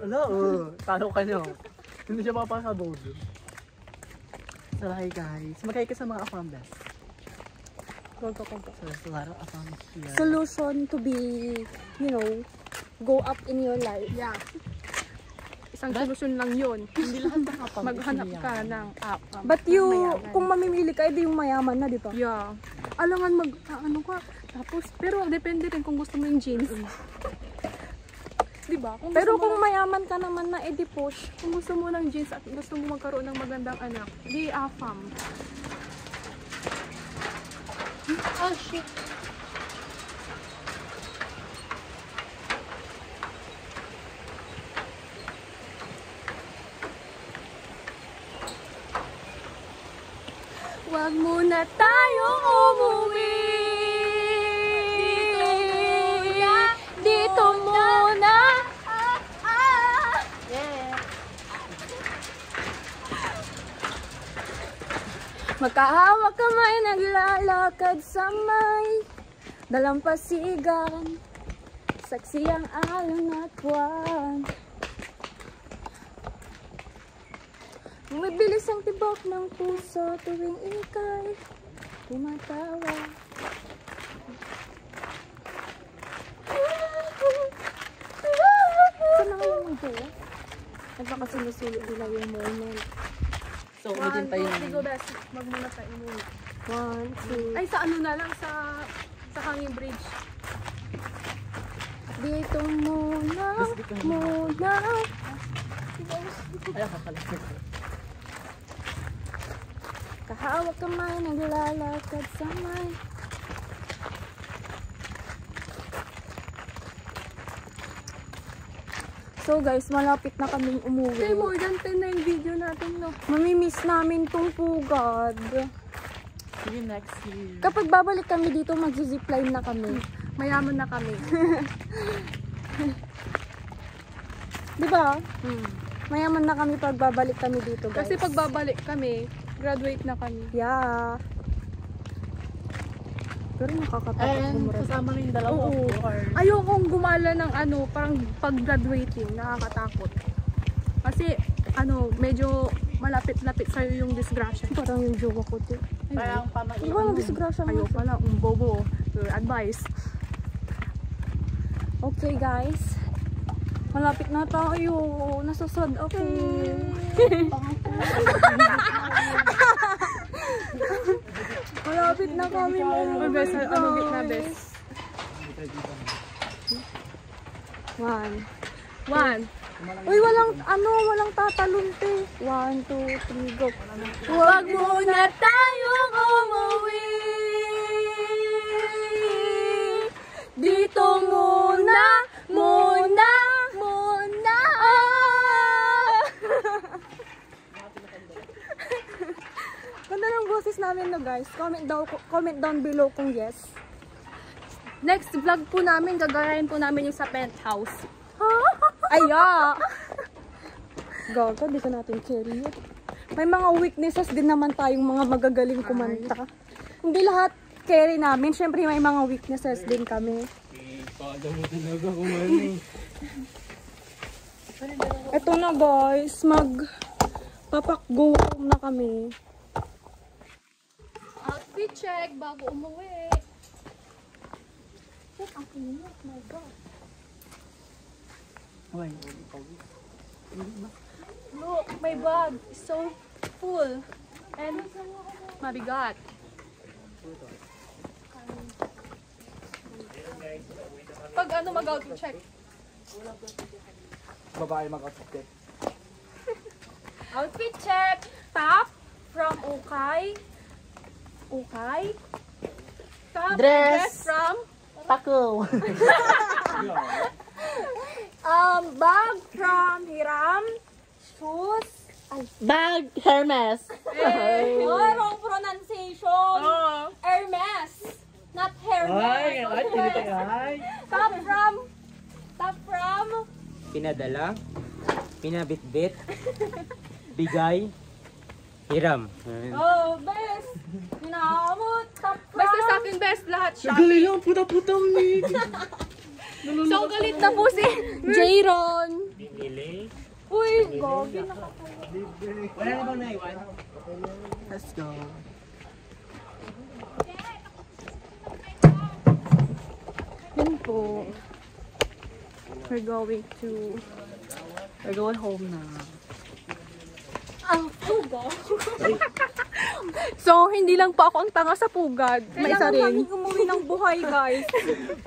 Ala, talo ka nyo. Hindi siya papasabog. So, hi guys. Magkaya ka sa mga Afambes. So, there's a lot of Afambes here. Solution to be, you know, go up in your life. Yeah. Isang solusyon lang yun. Hindi lahat ng Afambes. Maghanap ka ng app. But you, kung mamimili ka, edi yung mayaman na, di ba? Yeah. Alangan ano ka. Tapos, pero depende rin kung gusto mo yung jeans. Diba? Pero kung mayaman ka naman na, edi push. Kung gusto mo ng jeans at gusto mo magkaroon ng magandang anak, di afam. Oh shit. Wag muna tayong umuwi. Dito muna. Magkahawak kamay, naglalakad sa may dalampasigan, saksi ang alon at buwan. Mabilis ang tibok ng puso tuwing ika'y tumatawa. Saan na kayo mag-buwa? At baka sinusulit nila yung moment. So, ulitin tayo One, go best. Magmuna tayo muna. 1, 2. Ay, sa ano na lang, sa hanging bridge. Dito muna, muna. Ay, kakalapit. Kahawak kamay, naglalakad sa may. So guys, malapit na kaming umuwi. Okay, more than 10 na yung video natin, no? Mamimiss namin tong pugad. See you next year. Kapag babalik kami dito, mag-zipline na kami. Mayaman na kami. Diba? Mayaman na kami pag babalik kami dito, guys. Kasi pag babalik kami, graduate na kami. Yeah. Pero nakakatakot And bumura. kasama rin dalawang floors. Ayokong gumala ng ano, parang pag-graduating, nakakatakot. Kasi, medyo malapit-lapit sa'yo yung disgrasya. Parang yung jowa ko, te. Parang pamaiwan. Diba, disgrasya mo? Ayoko pala, bobo. Your advice. Okay, guys. Malapit na tayo. Nasasad ako. Malapit na kami mo. Best, ano gitna, best? 1. Uy, walang tatalon, te. 1, 2, 3, go. Huwag muna tayong umuwi. Dito muna. Ganda ng boses namin, no, guys. Comment down below kung yes. Next vlog po namin, gagayahin po namin yung sa penthouse. Aya! Gaga, di ka natin carry yun. May mga weaknesses din naman tayong mga magagaling kumanta. Hindi lahat carry namin. Siyempre may mga weaknesses din kami. Ito na, guys. Papakgo na kami. Outfit check bago umuwi. Ang init, my God. Look, my bag is so full and mabigat. Pag mag-outfit check. Babae mag-outfit. Outfit check. Top from Okay. Top Dress from Tako. Bag from Hiram. Shoes. Bag Hermes. Wrong pronunciation. Hermes. Not Hermes. Top from Pinadala, pinabitbit, bigay, hiram. Oh, best. Ginamot. Top from. Basta sa akin best lahat siya. Galing lang, puta-putang ni. So galit na po si Jayron. Binili, Uy, gogi na. Wala na bang naiwan? Let's go. Yun po. We're going We're going home na. Ang puga. So, hindi lang po ako ang tanga sa pugad. May isa Kailangan rin. namin umuwi ng buhay, guys.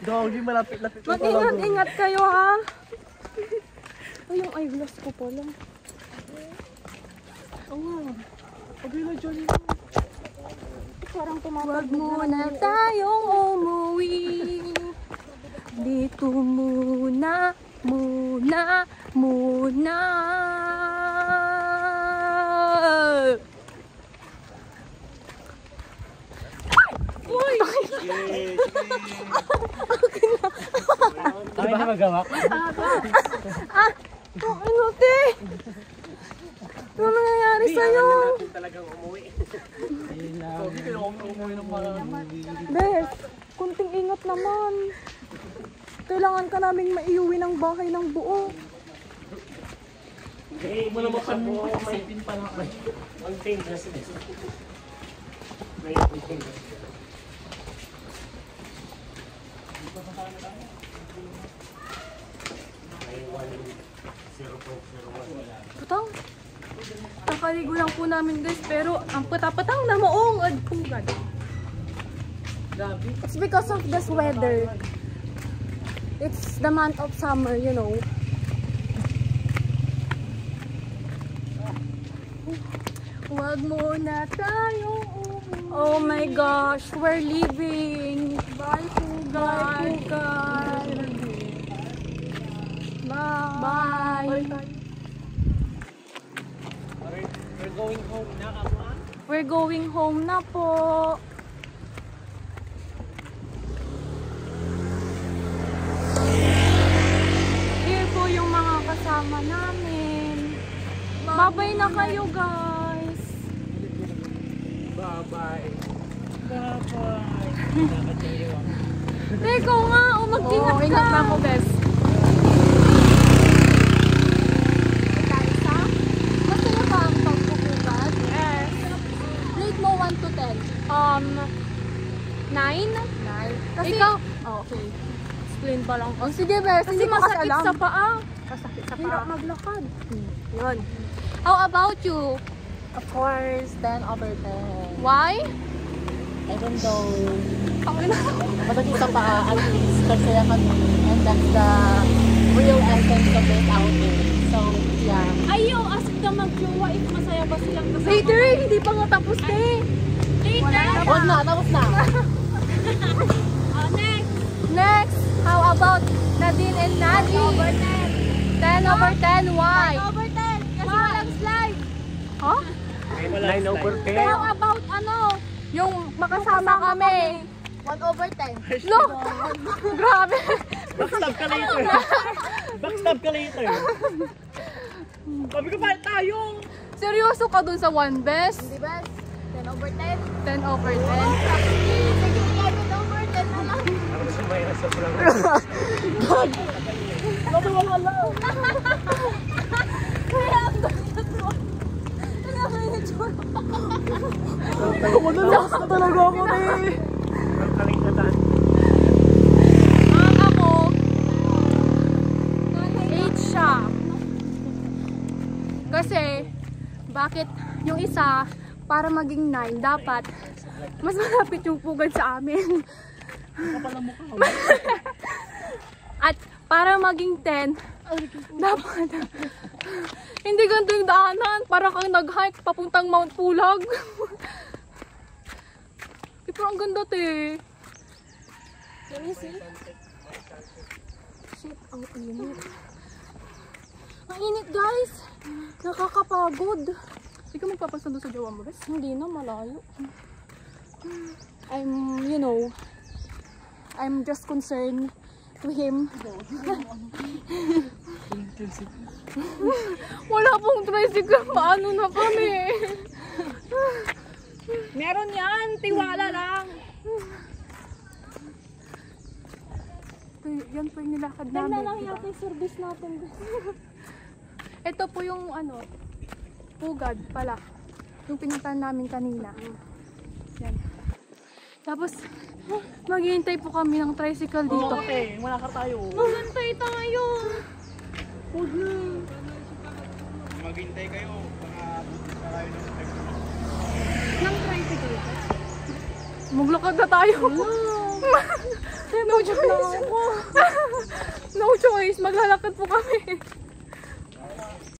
Doggy, malapit-lapit na Mag-ingat-ingat kayo, ha? Ay, yung eyeglass ko pala. Okay na, Johnny. Parang Wag tumapag muna tayong umuwi. Dito muna. Uy! Kami na magawa. Ano, te? Ano nangyayari sa'yo? Talagang umuwi. Doggy, kailangan ko umuwi ng mga... Bes, kunting ingat naman. Kailangan ka naming maiuwi ng bahay ng buo. Mo naman kami mag-isipin pa lang. Ang dangerous din. Patang. Kakaligo lang po namin guys, pero ang patapatang na maong at pugad. Grabe. It's because of this weather. It's the month of summer, you know. Wag muna tayong umuwi. Oh my gosh, we're leaving. Bye pugad. Bye. Bye. We're going home na, Kama. We're going home na po. Here po yung mga kasama namin. Babay na kayo, guys. Bye-bye. Teko nga, mag-ingat ka. Ingat na ako, bes. Gusto niyo ba ang pagpupugat? Yes. Rate mo 1 to 10. 9? Kasi, Ikaw? Oh, okay. Explain pa lang. oh, sige, Bes. Kasi Hindi ko kasi masakit alam. sa paa. Masakit sa Hirap paa. maglakad. Yun. How about you? Of course, 10 over 10. Why? I don't know. Masakit sa paa, at least, kasi kami. And that's the real essence of this outing. So, yeah. Ayaw, ask ka mag-jowa if masaya ba silang kasama. Later, hindi pa nga tapos eh. Later. Tapos na, tapos na. Next, how about Nadine and Nadi? 10 over 10, why? 10 over 10, kasi walang slide. Huh? 9 over 10. How about yung makasama kami? 1 over 10. Look! Grabe! Backstab ka later. Backstab ka later. Sabi ko pa tayo. Seryoso ka dun sa one best? Di ba? 10 over 10. 10 over 10? Sige, 11 over 10 na lang. Ako sa may nasa pulang. Kumadalas na talaga ako eh. Ang kalingatan. Ako, 8 siya. Kasi, bakit yung isa, para maging 9, dapat mas malapit yung pugad sa amin. At para maging 10, dapat hindi ganito yung daanan. Para kang nag-hike papuntang Mount Pulag. Pero ang ganda, te. Can you see? Shit, ang init. Ang init, guys. Nakakapagod. Hindi ka magpapasundo sa jowa mo, bes? Hindi na, malayo. I'm just concerned to him. Wala pong tricycle. Paano na kami? Meron yan! Tiwala lang! Yan po yung nilakad Ganda namin. lang yata yung service natin. Ito po yung ano, pugad pala. Yung pinuntahan namin kanina. Yan. Tapos, maghihintay po kami ng tricycle dito. Okay, malakar tayo. Maghintay tayo! Huwag na. Maghintay kayo. Baka tayo Ng tricycle. Maglakad na tayo. No choice. No choice. Maglalakad po kami.